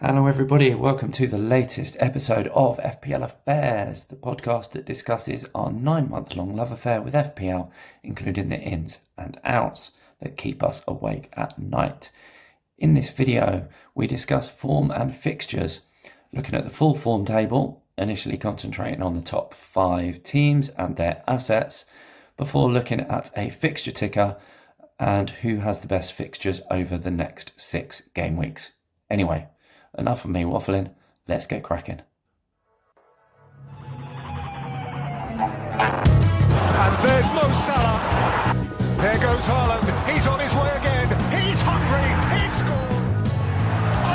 Hello, everybody. Welcome to the latest episode of FPL Affairs, the podcast that discusses our 9-month-long love affair with FPL, including the ins and outs that keep us awake at night. In this video, we discuss form and fixtures, looking at the full form table, initially concentrating on the top 5 teams and their assets, before looking at a fixture ticker and who has the best fixtures over the next 6 game weeks. Anyway, enough of me waffling, let's get cracking. And there's Mo Salah. There goes Haaland. He's on his way again. He's hungry. He's scored.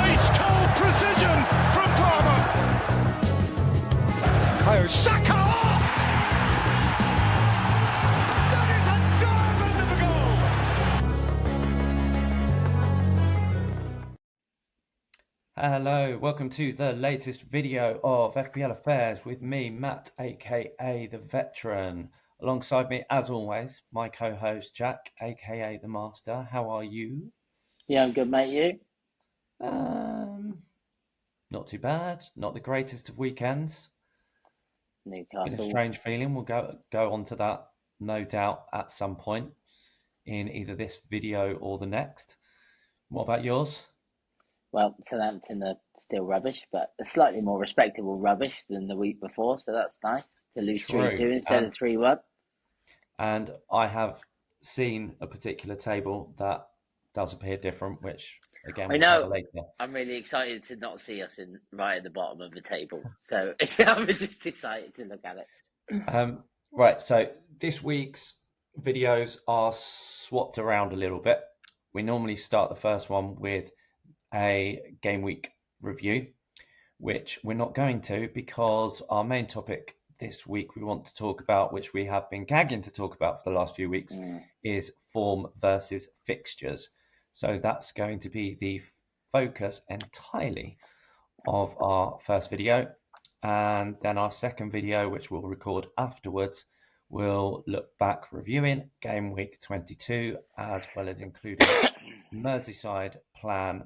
Ice cold precision from Palmer. Kayo Saka. That is a diamond of a goal. Hello, welcome to the latest video of FPL Affairs with me, Matt, aka The Veteran. Alongside me, as always, my co-host Jack, aka The Master. How are you? Yeah, I'm good, mate. You? Not too bad. Not the greatest of weekends. Been a Newcastle. strange feeling. We'll go on to that, no doubt, at some point in either this video or the next. What about yours? Well, Southampton are still rubbish, but a slightly more respectable rubbish than the week before, so that's nice to lose True. 3-2 instead of 3-1. And I have seen a particular table that does appear different, which again I we'll cover know. later. I'm really excited to not see us right at the bottom of the table, so I'm just excited to look at it. Right, so this week's videos are swapped around a little bit. We normally start the first one with a game week review, which we're not going to because our main topic this week we want to talk about, which we have been gagging to talk about for the last few weeks, is form versus fixtures. So that's going to be the focus entirely of our first video. And then our second video, which we'll record afterwards, will look back reviewing game week 22, as well as including Merseyside plan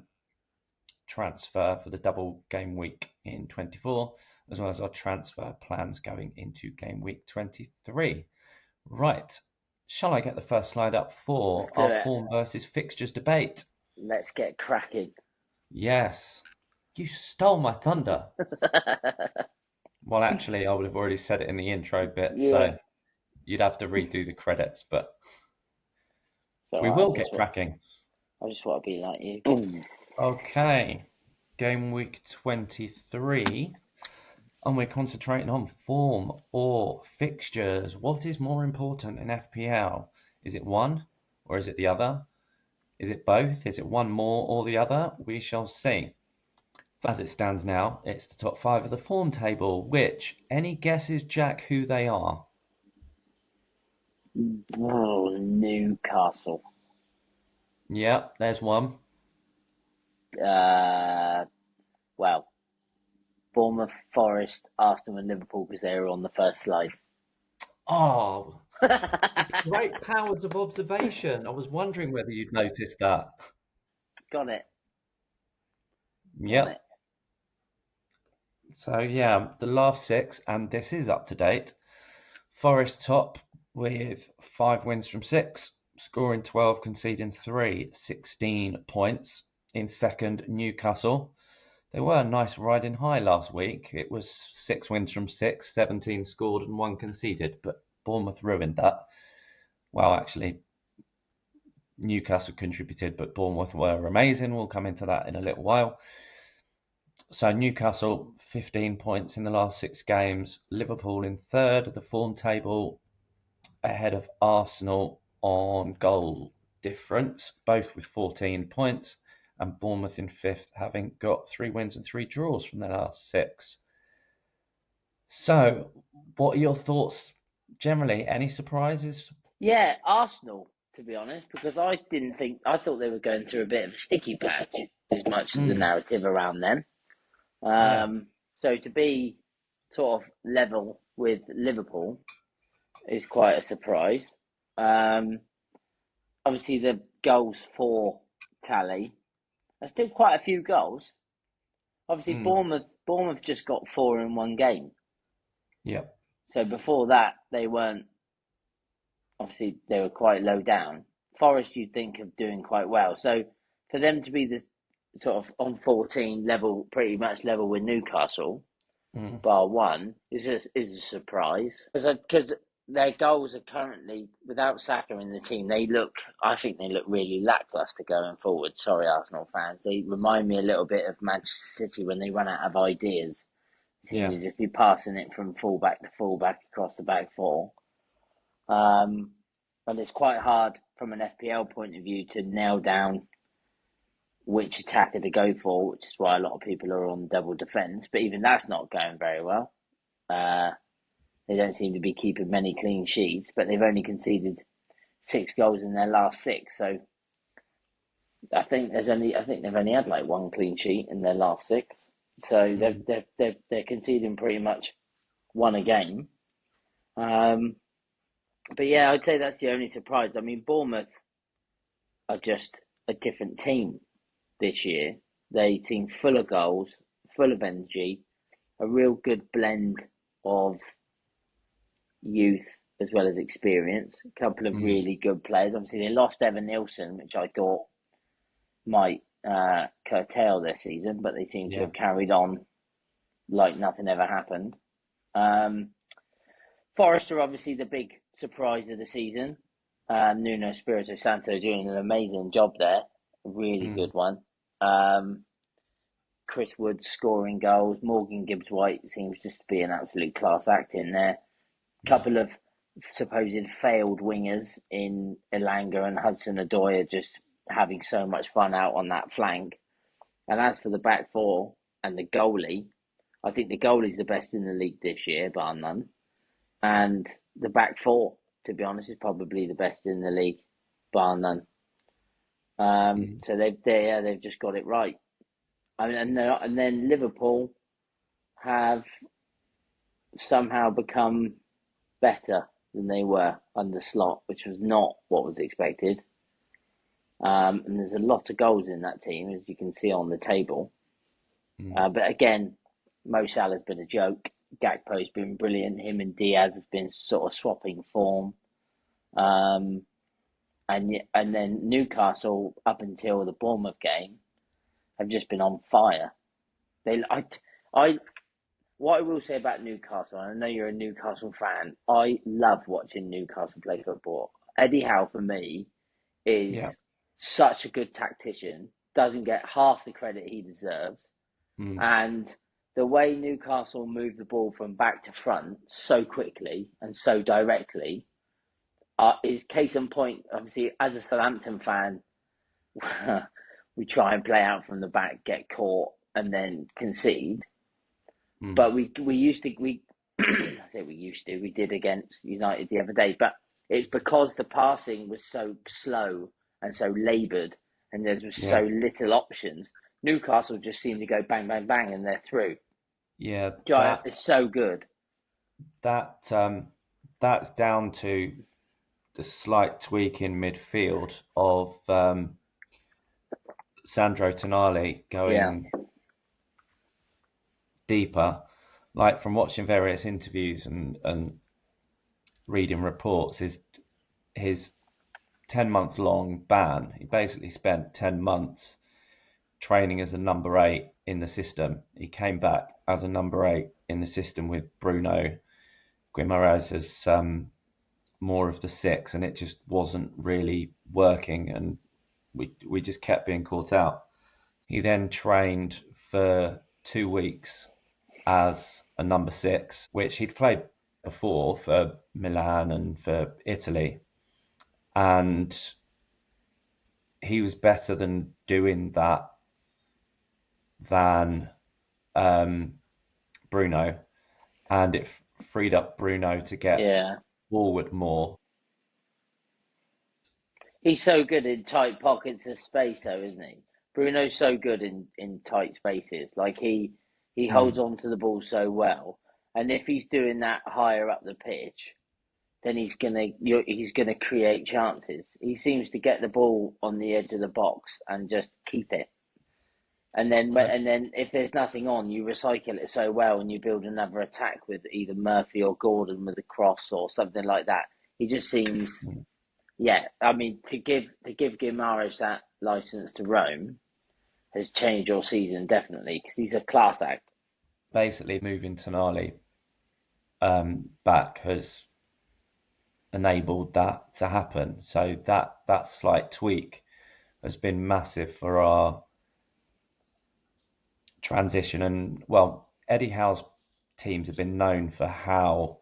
transfer for the double game week in 24, as well as our transfer plans going into game week 23. Right, shall I get the first slide up for Let's do our it. form versus fixtures debate? Let's get cracking. Yes, you stole my thunder. Well, actually, I would have already said it in the intro bit, so you'd have to redo the credits, but we will get cracking. I just want to be like you. Boom. Okay, game week 23, and we're concentrating on form or fixtures. What is more important in FPL? Is it one or is it the other? Is it both? Is it one more or the other? We shall see. As it stands now, it's the top 5 of the form table, which, any guesses, Jack, who they are? Oh, Newcastle. Yep, there's one. Well, Bournemouth, Forest, Arsenal and Liverpool because they were on the first slide. Oh, great powers of observation. I was wondering whether you'd noticed that. Got it. Yep. Got it. So, yeah, the last 6, and this is up to date. Forest top with 5 wins from 6, scoring 12, conceding 3, 16 points. In second, Newcastle. They were a nice riding high last week. It was 6 wins from 6, 17 scored and 1 conceded, but Bournemouth ruined that. Well, actually, Newcastle contributed, but Bournemouth were amazing. We'll come into that in a little while. So Newcastle, 15 points in the last 6 games. Liverpool in third of the form table, ahead of Arsenal on goal difference, both with 14 points. And Bournemouth in 5th, having got 3 wins and 3 draws from their last 6. So, what are your thoughts generally? Any surprises? Yeah, Arsenal, to be honest, because I thought they were going through a bit of a sticky patch as much as the narrative around them. So to be sort of level with Liverpool is quite a surprise. Obviously, the goals for tally are still quite a few goals. Obviously, Bournemouth just got 4 in one game. Yeah. So before that, they weren't. Obviously, they were quite low down. Forest, you'd think of doing quite well. So for them to be the sort of on 14 level, pretty much level with Newcastle, bar one, is a surprise because their goals are currently without Saka in the team. I think they look really lackluster going forward. Sorry, Arsenal fans. They remind me a little bit of Manchester City when they run out of ideas. They seem to just be passing it from fullback to fullback across the back four. And it's quite hard from an FPL point of view to nail down which attacker to go for, which is why a lot of people are on double defence. But even that's not going very well. They don't seem to be keeping many clean sheets, but they've only conceded 6 goals in their last 6. So I think they've only had like 1 clean sheet in their last 6. So they're conceding pretty much 1 a game. But yeah, I'd say that's the only surprise. I mean, Bournemouth are just a different team this year. They seem full of goals, full of energy, a real good blend of youth as well as experience. A couple of really good players. Obviously, they lost Evan Nilsson, which I thought might curtail their season, but they seem to have carried on like nothing ever happened. Forest are obviously the big surprise of the season. Nuno Espirito Santo doing an amazing job there. A really good one. Chris Wood scoring goals. Morgan Gibbs-White seems just to be an absolute class act in there. Couple of supposed failed wingers in Elanga and Hudson-Odoi are just having so much fun out on that flank. And as for the back four and the goalie, I think the goalie's the best in the league this year, bar none. And the back four, to be honest, is probably the best in the league, bar none. So they've just got it right. I mean, and then Liverpool have somehow become better than they were under Slot, which was not what was expected. And there's a lot of goals in that team, as you can see on the table. But again, Mo Salah's been a joke. Gakpo's been brilliant. Him and Diaz have been sort of swapping form. And then Newcastle, up until the Bournemouth game, have just been on fire. What I will say about Newcastle, and I know you're a Newcastle fan, I love watching Newcastle play football. Eddie Howe, for me, is such a good tactician, doesn't get half the credit he deserves. And the way Newcastle move the ball from back to front so quickly and so directly is case in point. Obviously, as a Southampton fan, we try and play out from the back, get caught, and then concede. But we did against United the other day. But it's because the passing was so slow and so laboured, and there was so little options. Newcastle just seemed to go bang, bang, bang, and they're through. Yeah, It's so good. That's down to the slight tweak in midfield of Sandro Tonali going deeper. Like, from watching various interviews and reading reports, his 10-month-long ban, he basically spent 10 months training as a number 8 in the system. He came back as a number 8 in the system with Bruno Guimaraes as more of the 6, and it just wasn't really working, and we just kept being caught out. He then trained for 2 weeks as a number 6, which he'd played before for Milan and for Italy, and he was better than doing that than Bruno, and it freed up Bruno to get forward more. He's so good in tight pockets of space, though, isn't he? Bruno's so good in tight spaces. Like, he holds on to the ball so well, and if he's doing that higher up the pitch, then he's gonna create chances. He seems to get the ball on the edge of the box and just keep it. And then if there's nothing on, you recycle it so well, and you build another attack with either Murphy or Gordon with a cross or something like that. He just seems, yeah. I mean, to give Guimaraes that license to roam has changed your season definitely, because he's a class act. Basically, moving Tonali back has enabled that to happen. So that slight tweak has been massive for our transition. And well, Eddie Howe's teams have been known for how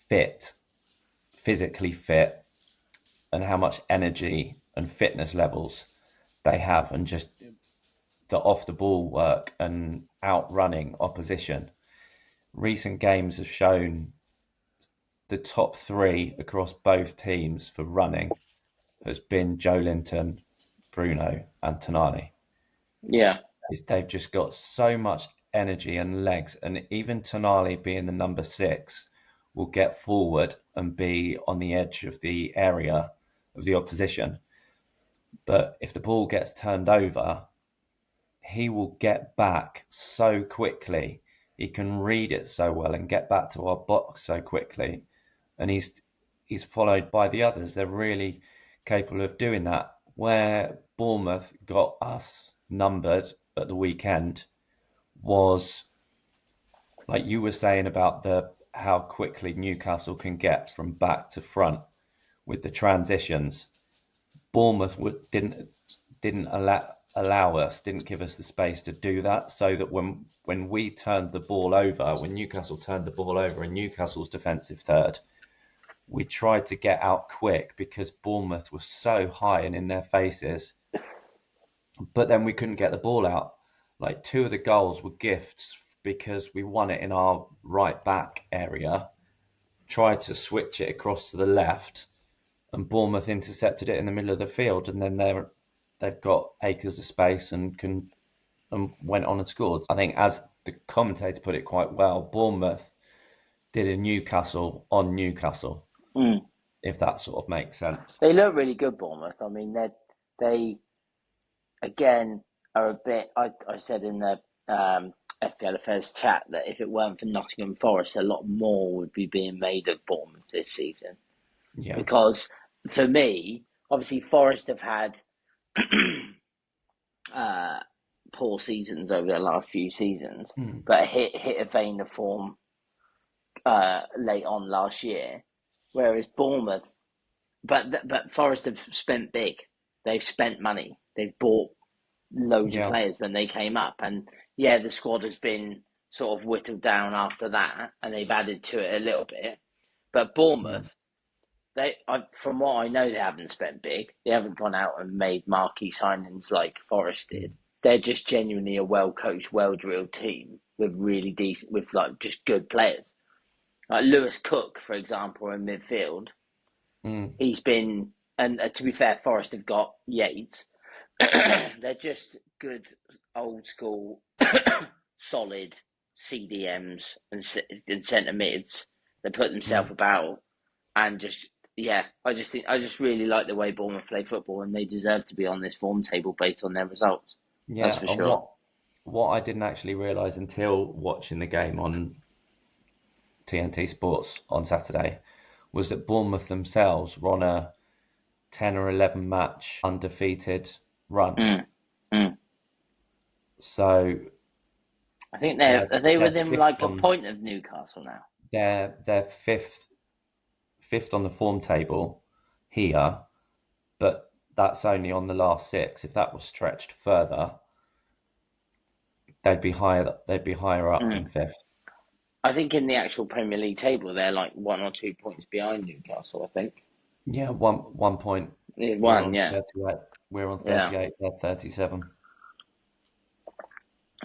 physically fit, and how much energy and fitness levels they have, and just the off the ball work and outrunning opposition. Recent games have shown the top three across both teams for running has been Joe Linton, Bruno, and Tonali. Yeah. They've just got so much energy and legs, and even Tonali being the number 6 will get forward and be on the edge of the area of the opposition. But if the ball gets turned over, he will get back so quickly. He can read it so well and get back to our box so quickly. And he's followed by the others. They're really capable of doing that. Where Bournemouth got us numbered at the weekend was, like you were saying about how quickly Newcastle can get from back to front with the transitions. Bournemouth didn't allow us, didn't give us the space to do that, so that when we turned the ball over, when Newcastle turned the ball over in Newcastle's defensive third, we tried to get out quick because Bournemouth was so high and in their faces, but then we couldn't get the ball out. Like 2 of the goals were gifts because we won it in our right back area, tried to switch it across to the left, and Bournemouth intercepted it in the middle of the field, and then they've got acres of space and went on and scored. I think, as the commentator put it quite well, Bournemouth did a Newcastle on Newcastle, if that sort of makes sense. They look really good, Bournemouth. I mean, they again are a bit. I said in the FPL Affairs chat that if it weren't for Nottingham Forest, a lot more would be being made of Bournemouth this season. Yeah. Because for me, obviously, Forest have had poor seasons over the last few seasons, but hit a vein of form late on last year. Whereas Bournemouth, but Forest have spent big. They've spent money. They've bought loads of players when they came up, and the squad has been sort of whittled down after that, and they've added to it a little bit. But Bournemouth, from what I know, they haven't spent big. They haven't gone out and made marquee signings like Forest did. They're just genuinely a well-coached, well-drilled team with really decent, with like just good players. Like Lewis Cook, for example, in midfield. He's been, and to be fair, Forest have got Yates. They're just good, old school, solid CDMs and centre mids that put themselves about, and just I just really like the way Bournemouth play football, and they deserve to be on this form table based on their results. Yeah, that's for sure. What I didn't actually realise until watching the game on TNT Sports on Saturday was that Bournemouth themselves were on a 10 or 11 match undefeated run. So I think are they within like a point of Newcastle now? They're fifth on the form table here, but that's only on the last 6. If that was stretched further, they'd be higher up than 5th. I think in the actual Premier League table, they're like 1 or 2 points behind Newcastle, I think. Yeah, one point. One, yeah. 38. We're on 38, they're 37.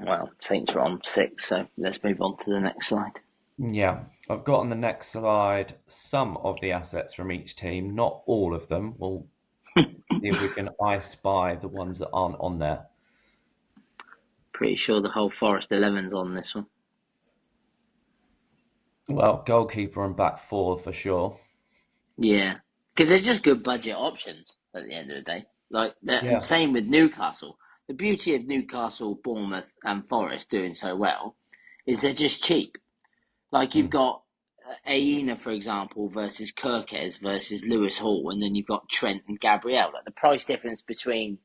Well, Saints are on 6, so let's move on to the next slide. Yeah, I've got on the next slide some of the assets from each team, not all of them. We'll see if we can spy the ones that aren't on there. Pretty sure the whole Forest 11's on this one. Well, goalkeeper and back 4 for sure. Yeah, because they're just good budget options at the end of the day. Like, and same with Newcastle. the beauty of Newcastle, Bournemouth, and Forest doing so well is they're just cheap. Like you've got Aina, for example, versus Kirkes versus Lewis Hall, and then you've got Trent and Gabriel. Like the price difference between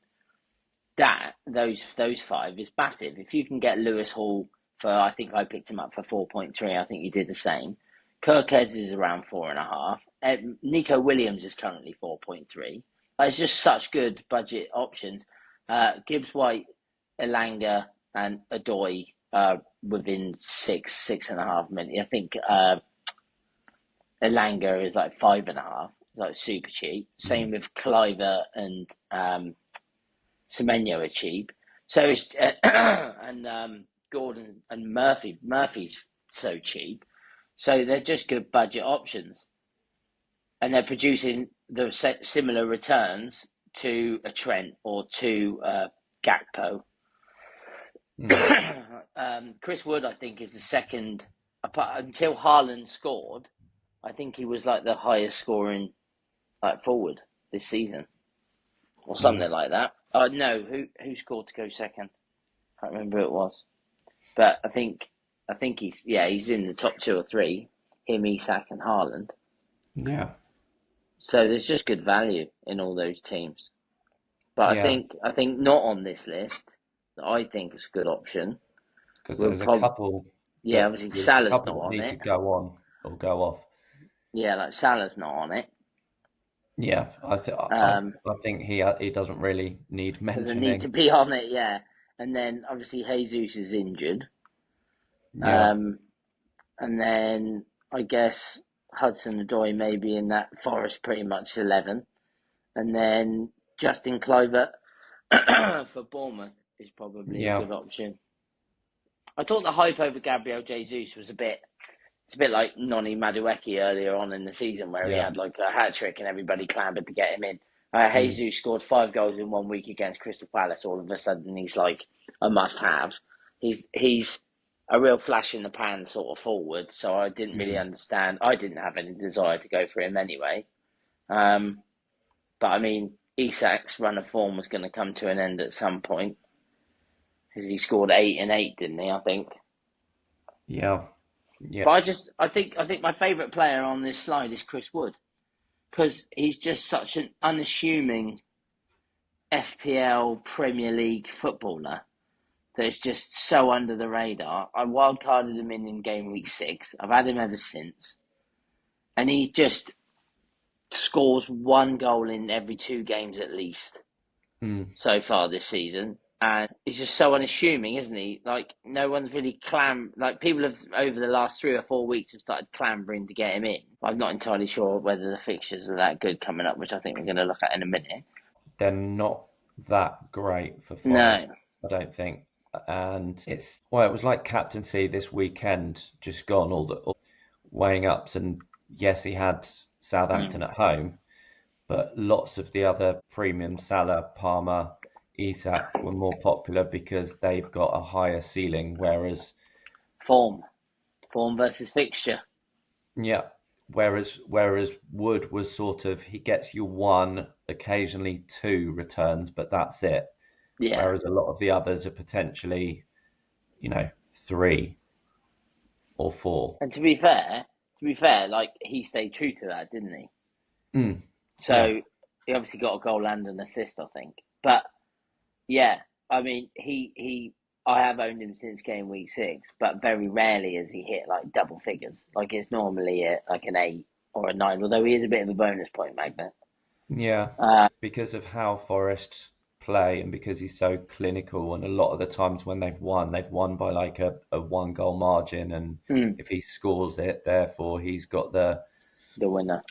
those five is massive. If you can get Lewis Hall for, I think I picked him up for 4.3. I think you did the same. Kirkes is around 4.5. Nico Williams is currently 4.3. It's just such good budget options. Gibbs White, Elanga, and Adoy within 6.5 million. I think Elanga is like 5.5, like super cheap. Same with Cliver and Semenyo are cheap. So it's and Gordon and Murphy. Murphy's so cheap. So they're just good budget options, and they're producing the similar returns to a Trent or to Gakpo. Chris Wood, I think, is the second. Until Haaland scored, I think he was like the highest scoring forward this season, or something like that. No, who scored to go second? Can't remember who it was, but I think he's in the top 2 or 3. Him, Isak, and Haaland. Yeah. So there's just good value in all those teams. But Yeah. I think not on this list. I think it's a good option. Because there's a couple. Yeah, obviously Salah's not on need it. to go on or go off. Yeah, like Salah's not on it. Yeah, I think he doesn't really need mentioning. Doesn't need to be on it, yeah. And then obviously Jesus is injured. Yeah. And then I guess Hudson-Odoi may be in that Forest pretty much 11. And then Justin Kluivert for Bournemouth is probably a good option. I thought the hype over Gabriel Jesus was it's a bit like Noni Madueke earlier on in the season where he had like a hat-trick and everybody clamoured to get him in. Jesus scored 5 goals in 1 week against Crystal Palace. All of a sudden he's like a must-have. He's a real flash in the pan sort of forward, so I didn't really understand. I didn't have any desire to go for him anyway. But I mean, Isak's run of form was going to come to an end at some point, because he scored 8 and 8, didn't he? I think. Yeah. Yeah. But I think my favourite player on this slide is Chris Wood, because he's just such an unassuming FPL Premier League footballer that's just so under the radar. I wildcarded him in game week 6. I've had him ever since, and he just scores 1 goal in every 2 games at least so far this season. And he's just so unassuming, isn't he? Like, no one's really people have, over the last 3 or 4 weeks, have started clambering to get him in. I'm not entirely sure whether the fixtures are that good coming up, which I think we're going to look at in a minute. They're not that great for Forest, no. I don't think. And it was like captaincy this weekend, just gone, all the weighing ups. And yes, he had Southampton at home, but lots of the other premium, Salah, Palmer, Isak, were more popular because they've got a higher ceiling, whereas form versus fixture. Yeah, whereas Wood was sort of, he gets you 1, occasionally 2 returns, but that's it. Yeah. Whereas a lot of the others are potentially, 3 or 4. And to be fair, like, he stayed true to that, didn't he? So he obviously got a goal and an assist, I think. But yeah, I mean, I have owned him since game week 6, but very rarely has he hit like double figures. Like, it's normally like an 8 or a 9, although he is a bit of a bonus point magnet. Yeah, because of how Forest play and because he's so clinical, and a lot of the times when they've won by like a 1 goal margin, and if he scores it, therefore he's got the winner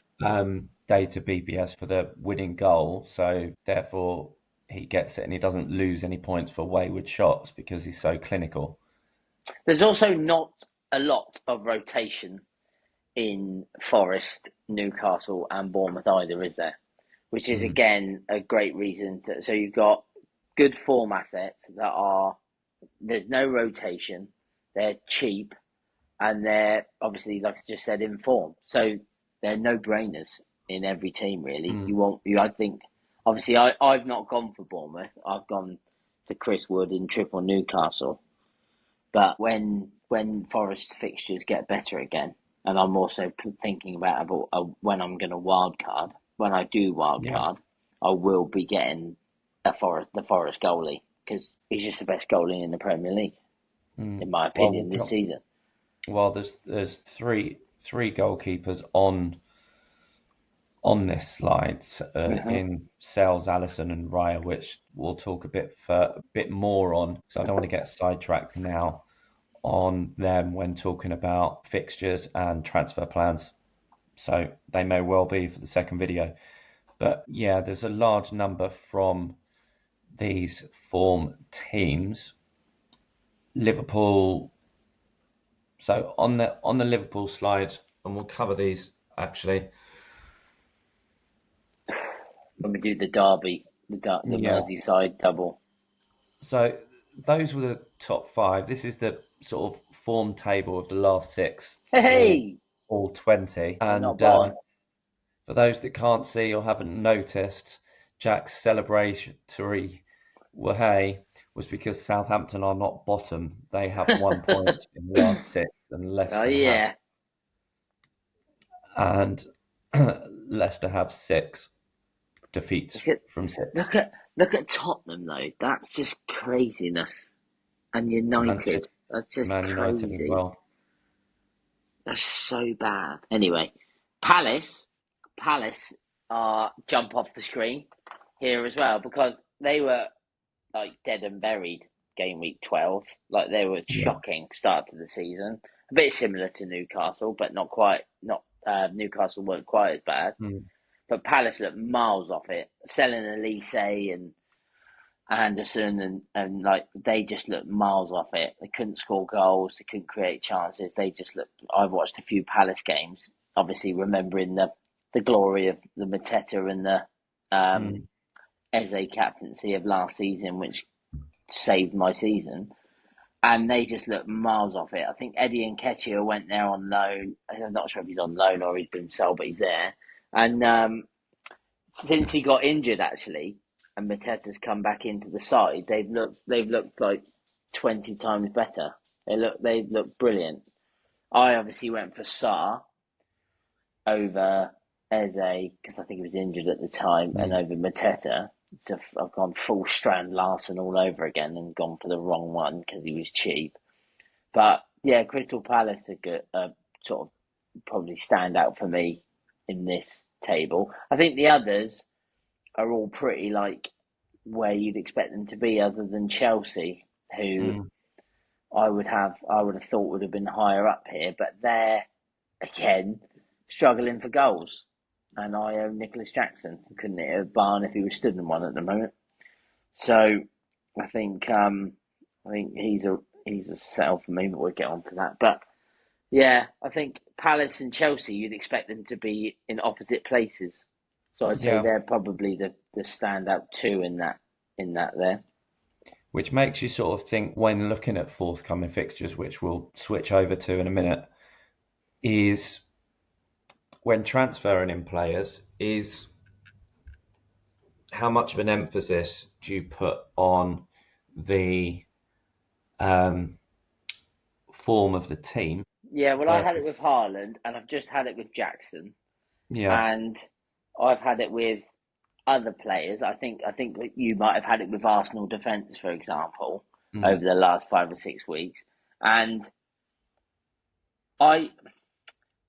data BPS for the winning goal, so therefore he gets it and he doesn't lose any points for wayward shots because he's so clinical. There's also not a lot of rotation in Forest, Newcastle and Bournemouth either, is there? Which is, again, a great reason so you've got good form assets there's no rotation, they're cheap, and they're obviously, like I just said, in form. So they're no-brainers in every team, really. I think, obviously, I've not gone for Bournemouth. I've gone for Chris Wood in triple Newcastle. But when Forest's fixtures get better again, and I'm also thinking about when I'm going to wildcard, when I do Yeah. wildcard, I will be getting the Forest goalie, because he's just the best goalie in the Premier League, in my opinion, this season. Well, there's three goalkeepers on this slide in Sales, Allison, and Raya, which we'll talk a bit more on. So I don't want to get sidetracked now on them when talking about fixtures and transfer plans. So they may well be for the second video. But yeah, there's a large number from these form teams. Liverpool. So on the Liverpool slide, and we'll cover these actually. When we do the derby, the Merseyside double. So those were the top 5. This is the sort of form table of the last 6, Hey, all 20. And for those that can't see or haven't noticed, Jack's celebratory wahey was because Southampton are not bottom. They have 1 point in the last 6, and Leicester and Leicester have 6 defeats from 6. Look at Tottenham though. That's just craziness. And United. That's just Man United crazy. as well. That's so bad. Anyway, Palace jump off the screen here as well, because they were like dead and buried game week 12. Like, they were shocking start to the season. A bit similar to Newcastle, but not quite. Newcastle weren't quite as bad. But Palace looked miles off it. Selling Elise and Anderson and like, they just looked miles off it. They couldn't score goals. They couldn't create chances. They just looked. I've watched a few Palace games, obviously remembering the glory of the Mateta and the Eze captaincy of last season, which saved my season. And they just looked miles off it. I think Eddie Nketiah went there on loan. I'm not sure if he's on loan or he's been sold, but he's there. And since he got injured, actually, and Mateta's come back into the side, they've looked like 20 times better. They look brilliant. I obviously went for Sarr over Eze, because I think he was injured at the time, and over Mateta. So I've gone full Strand Larsen all over again and gone for the wrong one because he was cheap. But yeah, Crystal Palace are good, sort of probably stand out for me in this table. I think the others are all pretty like where you'd expect them to be, other than Chelsea, who I would have thought would have been higher up here, but they're again struggling for goals. And I own Nicholas Jackson, who couldn't hit a barn if he was stood in one at the moment. So I think he's a sell for me, but we'll get on to that. But yeah, I think Palace and Chelsea, you'd expect them to be in opposite places. So I'd say they're probably the standout two in that there. Which makes you sort of think, when looking at forthcoming fixtures, which we'll switch over to in a minute, is when transferring in players, is how much of an emphasis do you put on the form of the team? Yeah, well, I had it with Haaland, and I've just had it with Jackson. Yeah. And I've had it with other players. I think you might have had it with Arsenal defence, for example, over the last 5 or 6 weeks. And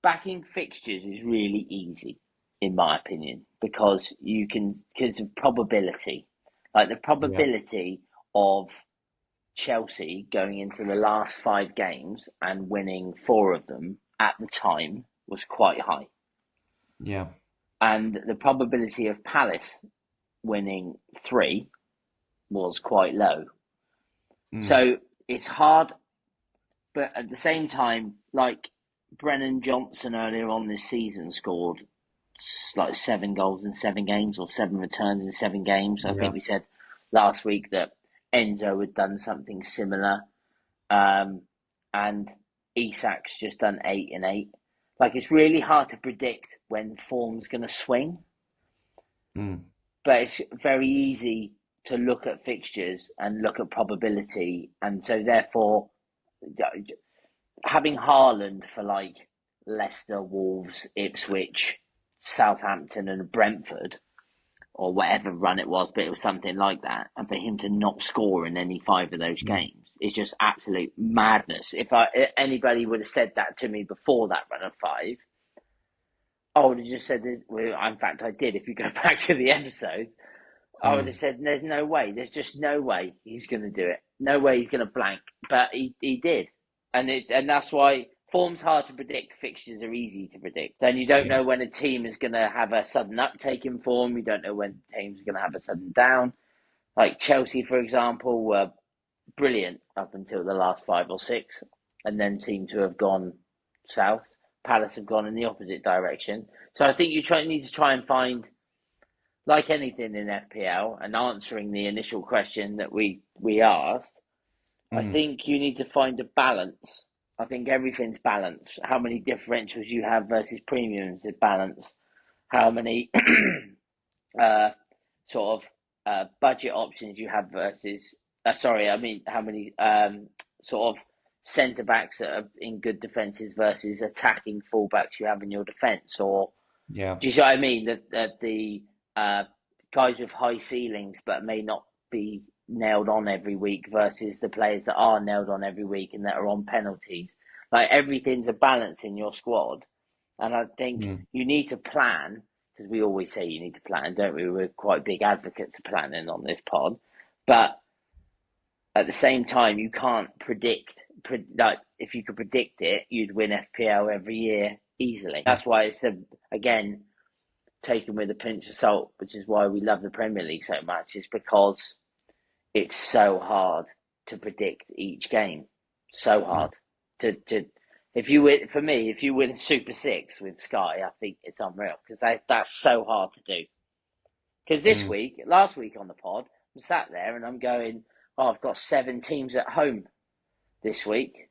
backing fixtures is really easy, in my opinion, because of probability. Like, the probability of Chelsea going into the last 5 games and winning 4 of them at the time was quite high. Yeah. And the probability of Palace winning 3 was quite low. So it's hard, but at the same time, like, Brennan Johnson earlier on this season scored like 7 goals in 7 games, or 7 returns in 7 games. I think we said last week that Enzo had done something similar, and Isak's just done 8 and 8. Like, it's really hard to predict when form's going to swing, but it's very easy to look at fixtures and look at probability, and so therefore having Haaland for like Leicester, Wolves, Ipswich, Southampton, and Brentford, or whatever run it was, but it was something like that, and for him to not score in any 5 of those games is just absolute madness. If anybody would have said that to me before that run of 5, I would have just said this. Well, in fact, I did. If you go back to the episode, I would have said, "There's no way. There's just no way he's going to do it. No way he's going to blank." But he did, and that's why form's hard to predict. Fixtures are easy to predict. And you don't know when a team is going to have a sudden uptake in form. You don't know when teams are going to have a sudden down. Like Chelsea, for example, were brilliant up until the last 5 or 6, and then seem to have gone south. Palace have gone in the opposite direction. So I think you need to try and find, like anything in FPL, and answering the initial question that we asked, I think you need to find a balance. I think everything's balanced. How many differentials you have versus premiums is balanced. How many budget options you have versus... how many sort of centre-backs that are in good defences versus attacking full-backs you have in your defence. Or, do you see what I mean? The guys with high ceilings but may not be nailed on every week versus the players that are nailed on every week and that are on penalties. Like, everything's a balance in your squad. And I think you need to plan, because we always say you need to plan, don't we? We're quite big advocates of planning on this pod. But at the same time, you can't predict. Like, if you could predict it, you'd win FPL every year easily. That's why it's, again, taken with a pinch of salt, which is why we love the Premier League so much, is because it's so hard to predict each game. So hard if you win a Super 6 with Sky, I think it's unreal, because that's so hard to do. Because last week on the pod, I'm sat there and I'm going, I've got 7 teams at home this week.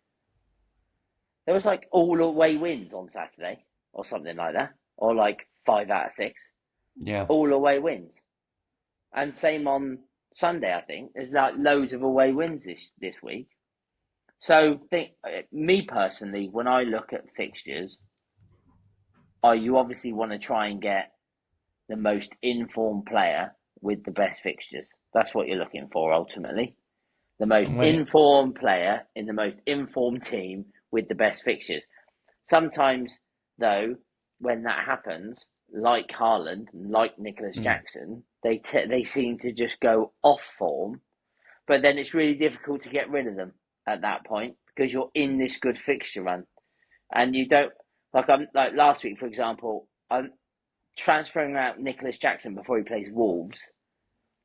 There was like all away wins on Saturday or something like that, or like 5 out of 6. Yeah. All away wins. And same on Sunday, I think. There's like loads of away wins this week. So, me personally, when I look at fixtures, you obviously want to try and get the most informed player with the best fixtures. That's what you're looking for, ultimately. The most informed player in the most informed team with the best fixtures. Sometimes, though, when that happens, like Haaland and like Nicholas Jackson, they seem to just go off form, but then it's really difficult to get rid of them at that point, because you're in this good fixture run, and you don't like last week, for example. I'm transferring out Nicholas Jackson before he plays Wolves.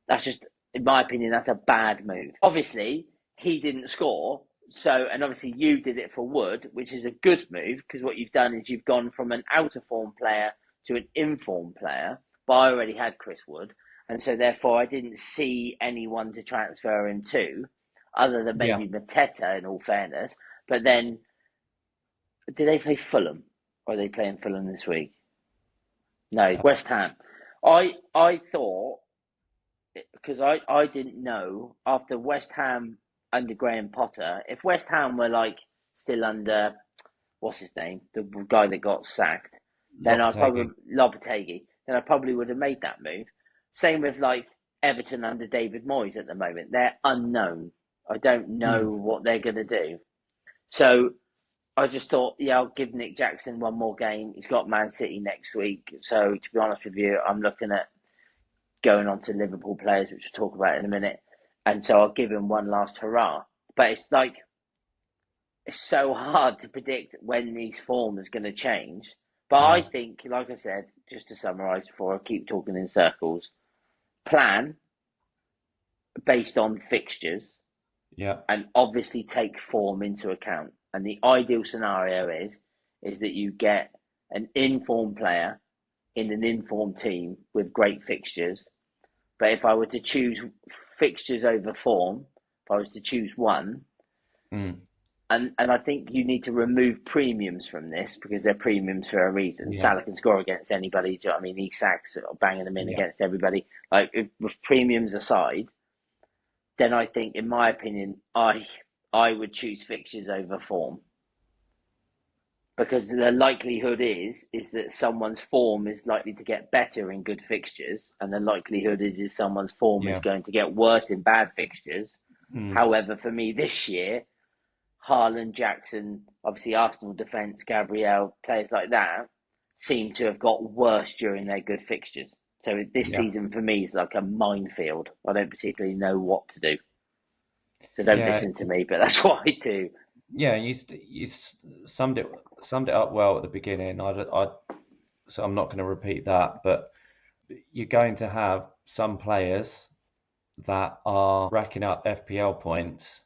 That's just, in my opinion, that's a bad move. Obviously, he didn't score, and obviously you did it for Wood, which is a good move, because what you've done is you've gone from an out-of-form player to an informed player, but I already had Chris Wood, and so therefore I didn't see anyone to transfer him to, other than maybe Mateta, in all fairness. But then, did they play Fulham? Or are they playing Fulham this week? No, West Ham. I thought, because I didn't know, after West Ham under Graham Potter, if West Ham were like still under, what's his name, the guy that got sacked, then Lopetegui, then I probably would have made that move. Same with like Everton under David Moyes at the moment. They're unknown. I don't know what they're going to do. So I just thought, I'll give Nick Jackson one more game. He's got Man City next week. So to be honest with you, I'm looking at going on to Liverpool players, which we'll talk about in a minute. And so I'll give him one last hurrah. But it's like, it's so hard to predict when these form is going to change. But I think, like I said, just to summarise before I keep talking in circles, plan based on fixtures. Yeah. And obviously take form into account. And the ideal scenario is that you get an informed player in an informed team with great fixtures. But if I were to choose fixtures over form, if I was to choose one, and I think you need to remove premiums from this, because they're premiums for a reason. Yeah. Salah can score against anybody. Do you know what I mean? Isak's banging them in against everybody. Like, with premiums aside, then I think, in my opinion, I would choose fixtures over form. Because the likelihood is that someone's form is likely to get better in good fixtures, and the likelihood is someone's form is going to get worse in bad fixtures. However, for me this year, Haaland, Jackson, obviously Arsenal defence, Gabriel, players like that, seem to have got worse during their good fixtures. So this season for me is like a minefield. I don't particularly know what to do. So don't listen to me, but that's what I do. Yeah, you summed it up well at the beginning. So I'm not going to repeat that, but you're going to have some players that are racking up FPL points,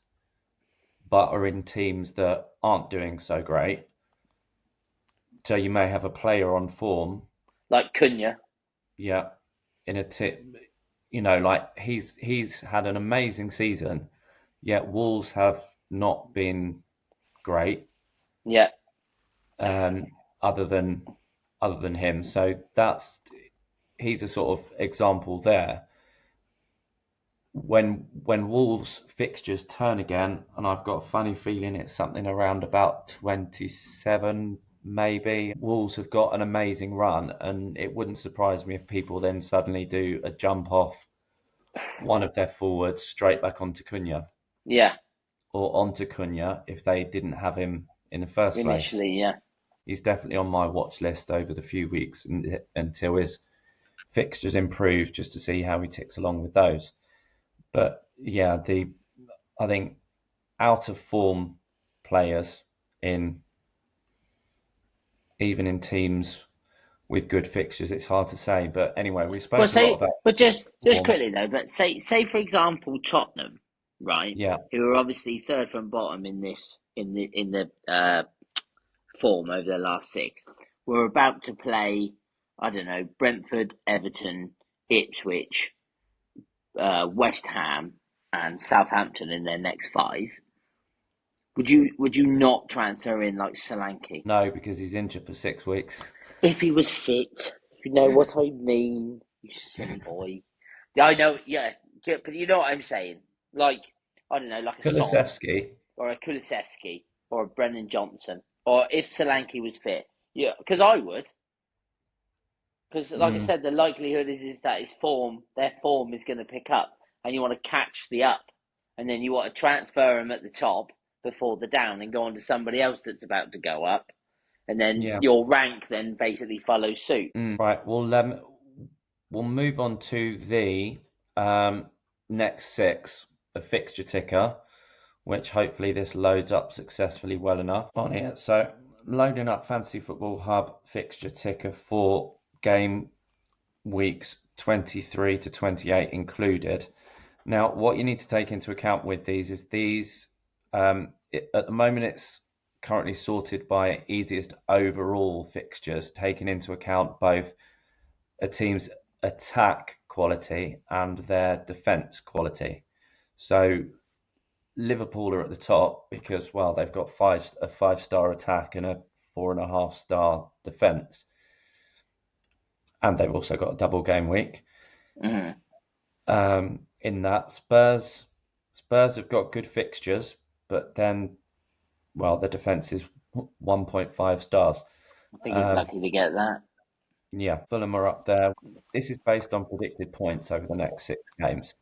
but are in teams that aren't doing so great. So you may have a player on form, like Cunha. Yeah, in a tip, like he's had an amazing season, yet Wolves have not been great. Yeah. Other than him, so he's a sort of example there. When Wolves fixtures turn again, and I've got a funny feeling it's something around about 27 maybe, Wolves have got an amazing run, and it wouldn't surprise me if people then suddenly do a jump off one of their forwards straight back onto Cunha. Yeah. Or onto Cunha if they didn't have him in the first place. Initially, yeah. He's definitely on my watch list over the few weeks until his fixtures improve, just to see how he ticks along with those. But yeah, I think out of form players even in teams with good fixtures, it's hard to say. But anyway, we spoke a lot about. But just quickly though, but say for example Tottenham, right? Yeah. Who are obviously third from bottom in the form over the last 6. We're about to play, I don't know, Brentford, Everton, Ipswich, West Ham, and Southampton in their next 5. Would you not transfer in like Solanke? No, because he's injured for 6 weeks. If he was fit, you know what I mean, you silly boy. Yeah, I know. Yeah, but you know what I'm saying. Like, I don't know, like a Kulusevski or a Kulusevski or a Brennan Johnson, or if Solanke was fit. Yeah, because I would. Because, like I said, the likelihood is that their form is going to pick up, and you want to catch the up, and then you want to transfer them at the top before the down, and go on to somebody else that's about to go up, and then your rank then basically follows suit. Right. We'll move on to the next 6, a fixture ticker, which hopefully this loads up successfully well enough on here. So loading up Fantasy Football Hub fixture ticker for game weeks 23 to 28 included. Now, what you need to take into account with these is at the moment it's currently sorted by easiest overall fixtures, taking into account both a team's attack quality and their defence quality. So Liverpool are at the top because, well, they've got a 5-star attack and a 4.5-star defence, and they've also got a double game week. In that, Spurs have got good fixtures, but then, well, the defence is 1.5 stars. I think he's lucky to get that. Yeah, Fulham are up there. This is based on predicted points over the next 6 games.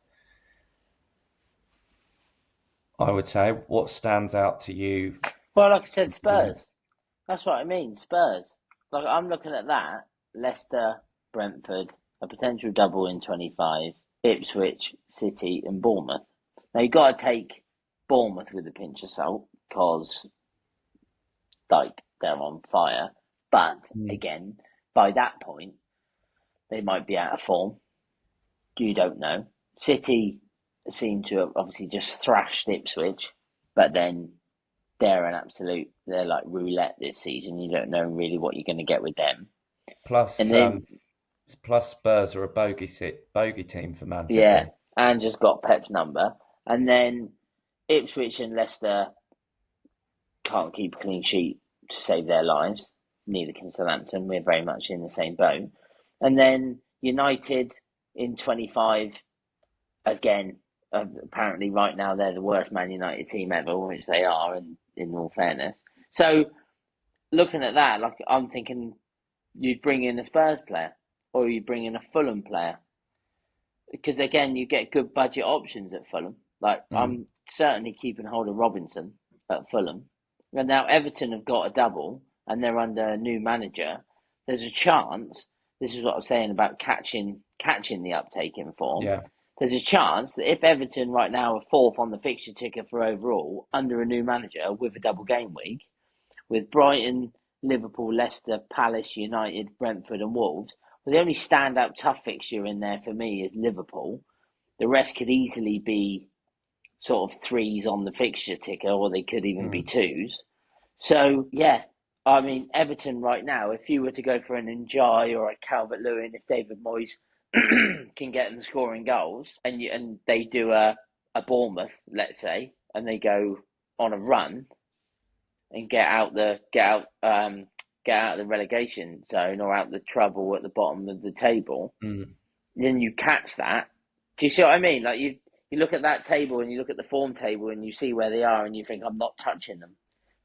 I would say, what stands out to you? Well, like I said, Spurs. That's what I mean, Spurs. Like, I'm looking at that. Leicester, Brentford, a potential double in 25, Ipswich, City, and Bournemouth. Now, you've got to take Bournemouth with a pinch of salt, because, like, they're on fire. But, again, by that point, they might be out of form. You don't know. City seem to have obviously just thrashed Ipswich, but then they're like roulette this season. You don't know really what you're going to get with them. Plus Spurs are a bogey team for Man City. Yeah, and just got Pep's number. And then Ipswich and Leicester can't keep a clean sheet to save their lives. Neither can Southampton. We're very much in the same boat. And then United in 25, again, apparently right now they're the worst Man United team ever, which they are, in all fairness. So looking at that, like I'm thinking, you'd bring in a Spurs player or you bring in a Fulham player because again you get good budget options at Fulham. Like I'm certainly keeping hold of Robinson at Fulham, and now Everton have got a double and they're under a new manager. There's a chance. This is what I was saying about catching the uptake in form. Yeah. There's a chance that if Everton right now are fourth on the fixture ticker for overall under a new manager with a double game week, with Brighton, Liverpool, Leicester, Palace, United, Brentford and Wolves, well, the only stand-up tough fixture in there for me is Liverpool. The rest could easily be sort of threes on the fixture ticker, or they could even be twos. So, yeah, I mean, Everton right now, if you were to go for an Njai or a Calvert-Lewin, if David Moyes can get them scoring goals, and they do a Bournemouth, let's say, and they go on a run and get out of the relegation zone or out the trouble at the bottom of the table, then you catch that. Do you see what I mean? Like you look at that table and you look at the form table and you see where they are and you think, I'm not touching them.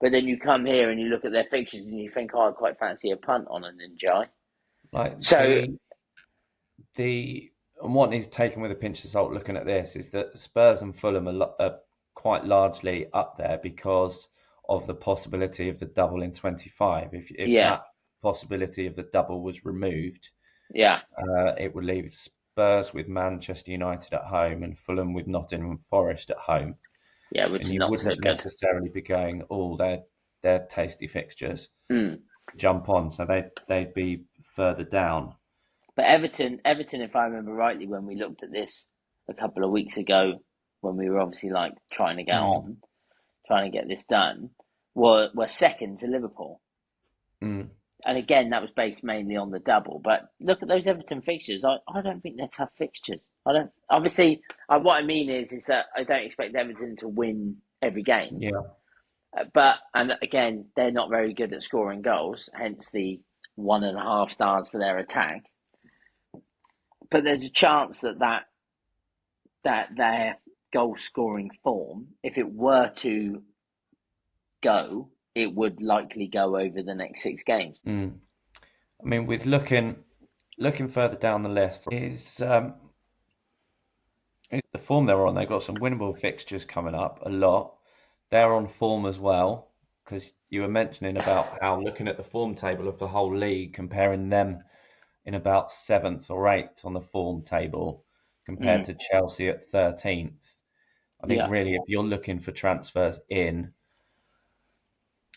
But then you come here and you look at their fixtures and you think, I quite fancy a punt on a Ninja. Like so and what is taken with a pinch of salt looking at this is that Spurs and Fulham are quite largely up there because of the possibility of the double in 25. If that possibility of the double was removed, it would leave Spurs with Manchester United at home and Fulham with Nottingham Forest at home. Yeah, which and is you not wouldn't so good. necessarily be going, they're tasty fixtures. Jump on, so they'd be further down. But Everton, if I remember rightly, when we looked at this a couple of weeks ago, when we were obviously like trying to get on, trying to get this done, were second to Liverpool. And again, that was based mainly on the double. But look at those Everton fixtures. I don't think they're tough fixtures. I don't. Obviously, what I mean is that I don't expect Everton to win every game. Yeah. And again, they're not very good at scoring goals. Hence the 1.5 stars for their attack. But there's a chance that their goal scoring form, if it were to go, it would likely go over the next 6 games. I mean, with looking further down the list is the form they're on. They've got some winnable fixtures coming up, a lot. They're on form as well, because you were mentioning about how looking at the form table of the whole league, comparing them in about 7th or 8th on the form table compared to Chelsea at 13th. I think really if you're looking for transfers in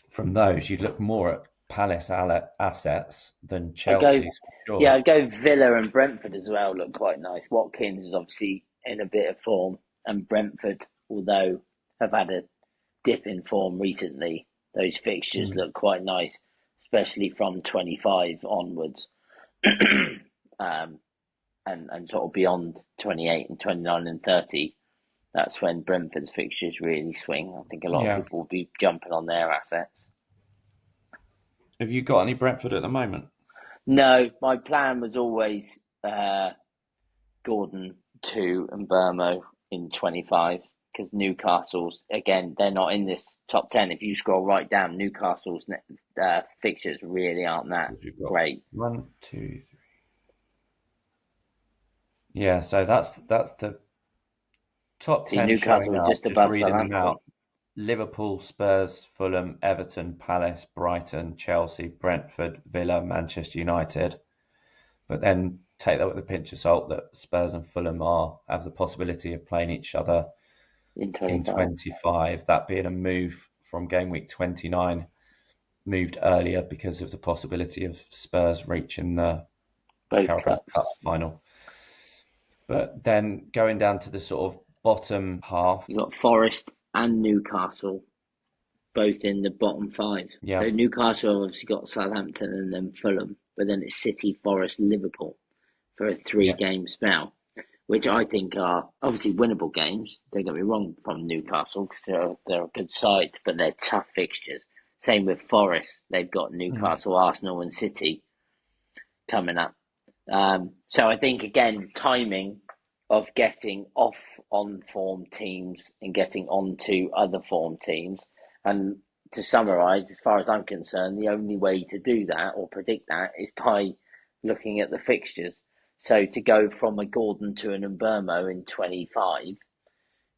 from those, you'd look more at Palace assets than Chelsea's. Yeah, I'd go Villa and Brentford as well, look quite nice. Watkins is obviously in a bit of form, and Brentford, although have had a dip in form recently, those fixtures look quite nice, especially from 25 onwards. And sort of beyond 28 and 29 and 30, that's when Brentford's fixtures really swing. I think a lot of people will be jumping on their assets. Have you got any Brentford at the moment? No, my plan was always Gordon 2 and Burmo in 25, because Newcastle's, again, they're not in this top 10. If you scroll right down, Newcastle's fixtures really aren't that great. 1, 2, 3. Yeah, so that's the top 10. Newcastle up, just above reading them Southampton. out. Liverpool, Spurs, Fulham, Everton, Palace, Brighton, Chelsea, Brentford, Villa, Manchester United. But then take that with a pinch of salt that Spurs and Fulham have the possibility of playing each other in 25. That being a move from game week 29, moved earlier because of the possibility of Spurs reaching the Carabao Cup final. But then going down to the sort of bottom half, you've got Forest and Newcastle both in the bottom 5. Yeah. So Newcastle obviously got Southampton and then Fulham, but then it's City, Forest, Liverpool for a 3-game spell, which I think are obviously winnable games. Don't get me wrong, from Newcastle, because they're a good side, but they're tough fixtures. Same with Forest. They've got Newcastle, Arsenal and City coming up. So I think, again, timing of getting off on form teams and getting onto other form teams. And to summarise, as far as I'm concerned, the only way to do that or predict that is by looking at the fixtures. So to go from a Gordon to an Mbermo in 25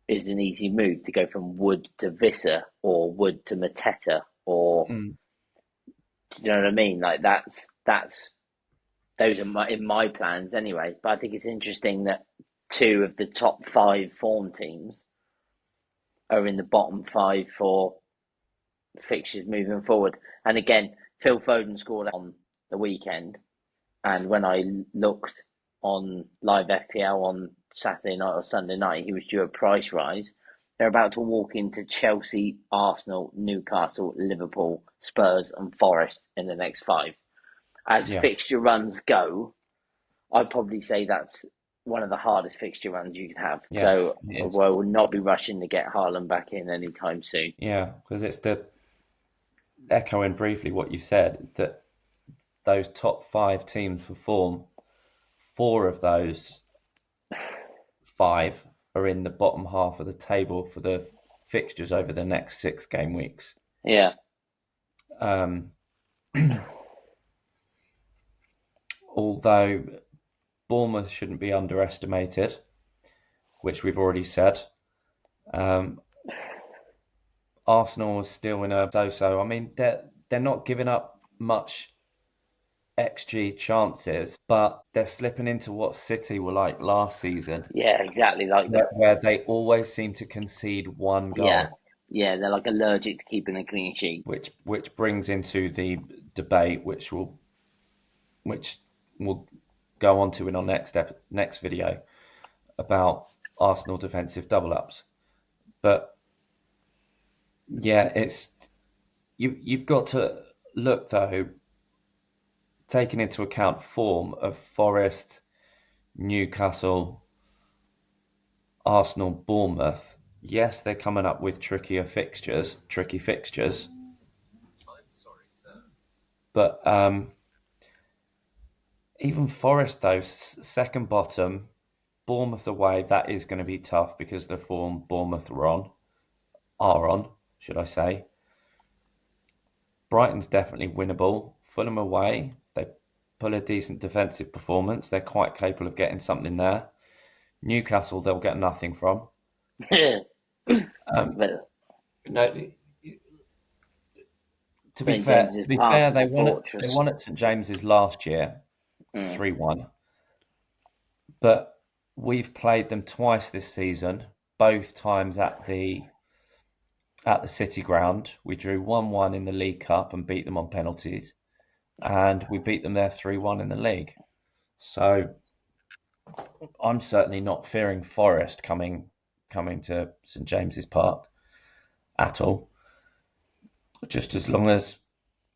is an easy move. To go from Wood to Visser or Wood to Mateta, or you know what I mean? Like that's those are in my plans anyway. But I think it's interesting that 2 of the top 5 form teams are in the bottom 5 for fixtures moving forward. And again, Phil Foden scored on the weekend, and when I looked on live FPL on Saturday night or Sunday night, he was due a price rise. They're about to walk into Chelsea, Arsenal, Newcastle, Liverpool, Spurs, and Forest in the next 5. As fixture runs go, I'd probably say that's one of the hardest fixture runs you could have. So I will not be rushing to get Haaland back in anytime soon. Yeah, because it's echoing briefly what you said, is that those top 5 teams for form, 4 of those 5 are in the bottom half of the table for the fixtures over the next 6 game weeks. Yeah. Although Bournemouth shouldn't be underestimated, which we've already said. Arsenal is still in a so-so. I mean, they're not giving up much XG chances, but they're slipping into what City were like last season. Yeah, exactly like that. Where they always seem to concede 1 goal. Yeah, they're like allergic to keeping a clean sheet. Which brings into the debate, which we'll go on to in our next video, about Arsenal defensive double-ups. But yeah, you've got to look though, taking into account form of Forest, Newcastle, Arsenal, Bournemouth. Yes, they're coming up with tricky fixtures. I'm sorry, sir. But even Forest though, second bottom, Bournemouth away, that is going to be tough because the form Bournemouth are on, should I say. Brighton's definitely winnable. Fulham away, they pull a decent defensive performance. They're quite capable of getting something there. Newcastle, they'll get nothing from. No, to be fair, they won at St James's last year, 3-1. But we've played them twice this season, both times at the City ground. We drew 1-1 in the League Cup and beat them on penalties, and we beat them there 3-1 in the league. So I'm certainly not fearing Forest coming to St James's Park at all. Just as long as.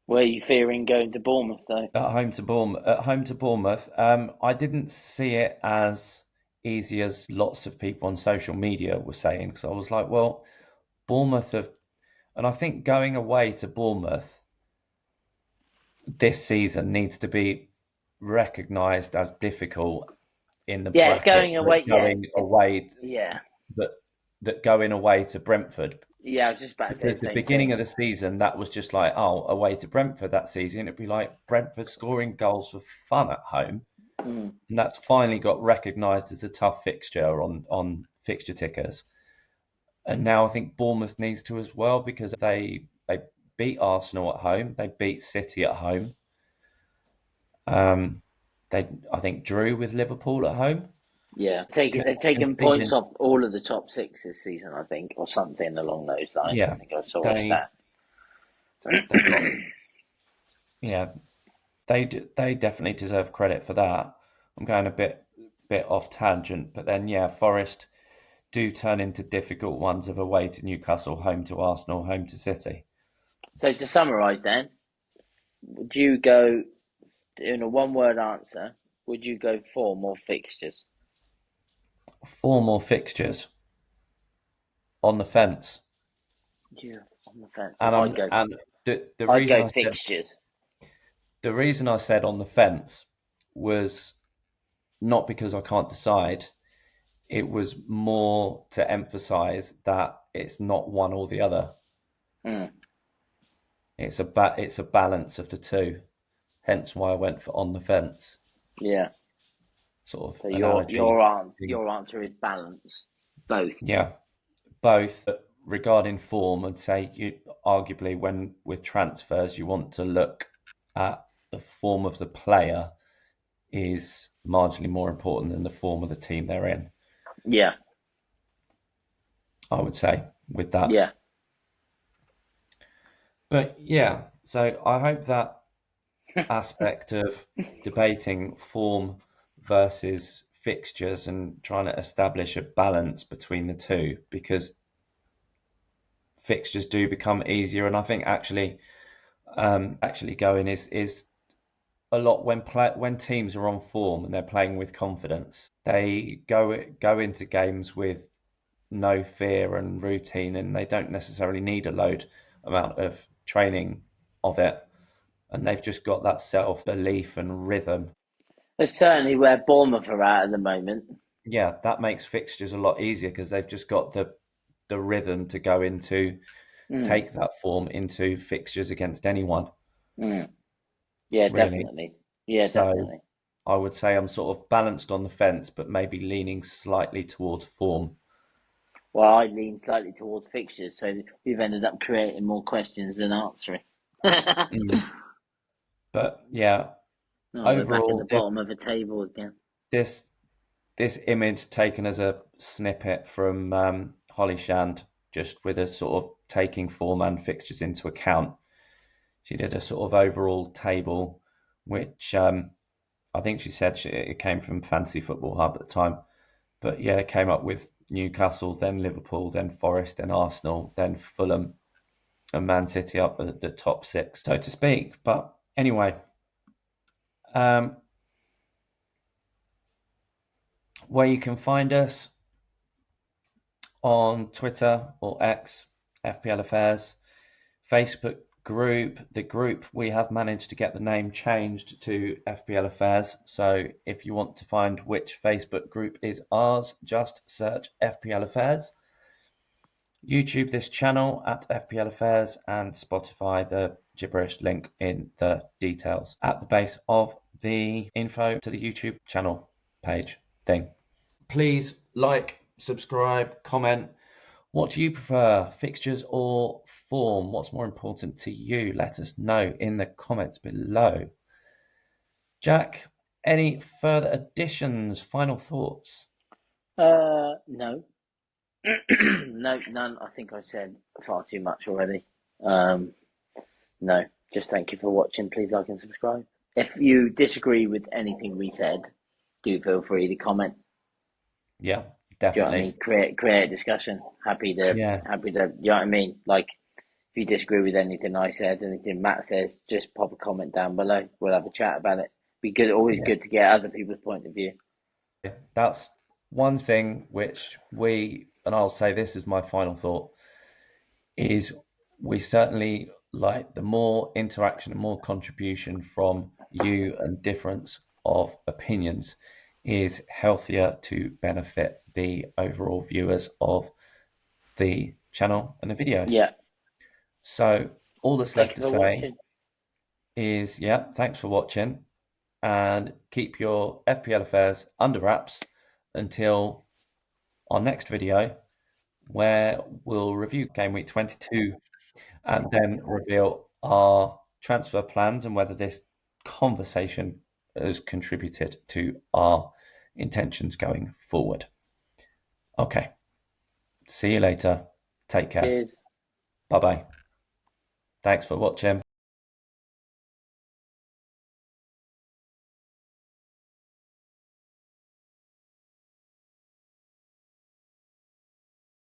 Were you fearing going to Bournemouth though? At home to Bournemouth, I didn't see it as easy as lots of people on social media were saying. So I was like, well, Bournemouth and I think going away to Bournemouth this season needs to be recognised as difficult in the bracket. Going away. That going away to Brentford. Yeah, I was just about to say. Because the beginning of the season, that was just like, away to Brentford that season. It'd be like Brentford scoring goals for fun at home. And that's finally got recognised as a tough fixture on fixture tickers. And now I think Bournemouth needs to as well, because they beat Arsenal at home. They beat City at home. They, I think, drew with Liverpool at home. Yeah, they've taken points off all of the top 6 this season, I think, or something along those lines. Yeah, I think I saw a stat. Yeah, they definitely deserve credit for that. I'm going a bit off tangent, but then Forest do turn into difficult ones of away to Newcastle, home to Arsenal, home to City. So to summarise then, would you go, in a one-word answer, would you go form or fixtures? 4 more fixtures. On the fence. Yeah, on the fence. I'd go fixtures. The reason I said on the fence was not because I can't decide. it was more to emphasize that it's not one or the other. Mm. It's a balance of the two. Hence why I went for on the fence Yeah. sort of So analogy. your answer is balance, both. Yeah, both. But regarding form, I'd say you arguably when with transfers you want to look at the form of the player is marginally more important than the form of the team they're in. Yeah. I would say with that. Yeah. But yeah, so I hope that aspect of debating form versus fixtures and trying to establish a balance between the two, because fixtures do become easier, and I think actually going is a lot when teams are on form and they're playing with confidence. They go into games with no fear and routine, and they don't necessarily need a load amount of training of it, and they've just got that self-belief and rhythm. That's certainly where Bournemouth are at the moment. Yeah, that makes fixtures a lot easier because they've just got the rhythm to go into, take that form into fixtures against anyone, Mm. Yeah, really. definitely. Yeah, So definitely. I would say I'm sort of balanced on the fence, but maybe leaning slightly towards form. Well, I lean slightly towards fixtures, so we've ended up creating more questions than answering. Mm. But yeah, Oh, we're back at the overall, bottom of the table again. this this image taken as a snippet from Holly Shand, just with a sort of taking form and fixtures into account. She did a sort of overall table, which I think she said it came from Fantasy Football Hub at the time. But yeah, it came up with Newcastle, then Liverpool, then Forest, then Arsenal, then Fulham, and Man City up at the top six, so to speak. But anyway, where you can find us on Twitter or X, FPL Affairs, Facebook group. The group, we have managed to get the name changed to FPL Affairs. So if you want to find which Facebook group is ours, just search FPL Affairs. YouTube this channel at FPL Affairs, and Spotify, the gibberish link in the details at the base of the info to the YouTube channel page thing. Please like, subscribe, comment. What do you prefer, fixtures or form? What's more important to you? Let us know in the comments below. Jack, any further additions, final thoughts? No. No, none. I think I've said far too much already. No, just thank you for watching. Please like and subscribe. If you disagree with anything we said, do feel free to comment. Yeah, Do you know what I definitely. mean? Create a discussion. Happy to. Yeah, You know what I mean? Like, if you disagree with anything I said, anything Matt says, just pop a comment down below. We'll have a chat about it. Be good. Always yeah. good to get other people's point of view. That's one thing which and I'll say this as my final thought, is we certainly like the more interaction and more contribution from you and difference of opinions is healthier to benefit the overall viewers of the channel and the videos. Yeah. So all that's Thank left you to for say watching. is, yeah, thanks for watching, and keep your FPL affairs under wraps until our next video, where we'll review game week 22 and then reveal our transfer plans and whether this conversation has contributed to our intentions going forward. Okay, see you later. Take care. Cheers. Bye bye. Thanks for watching.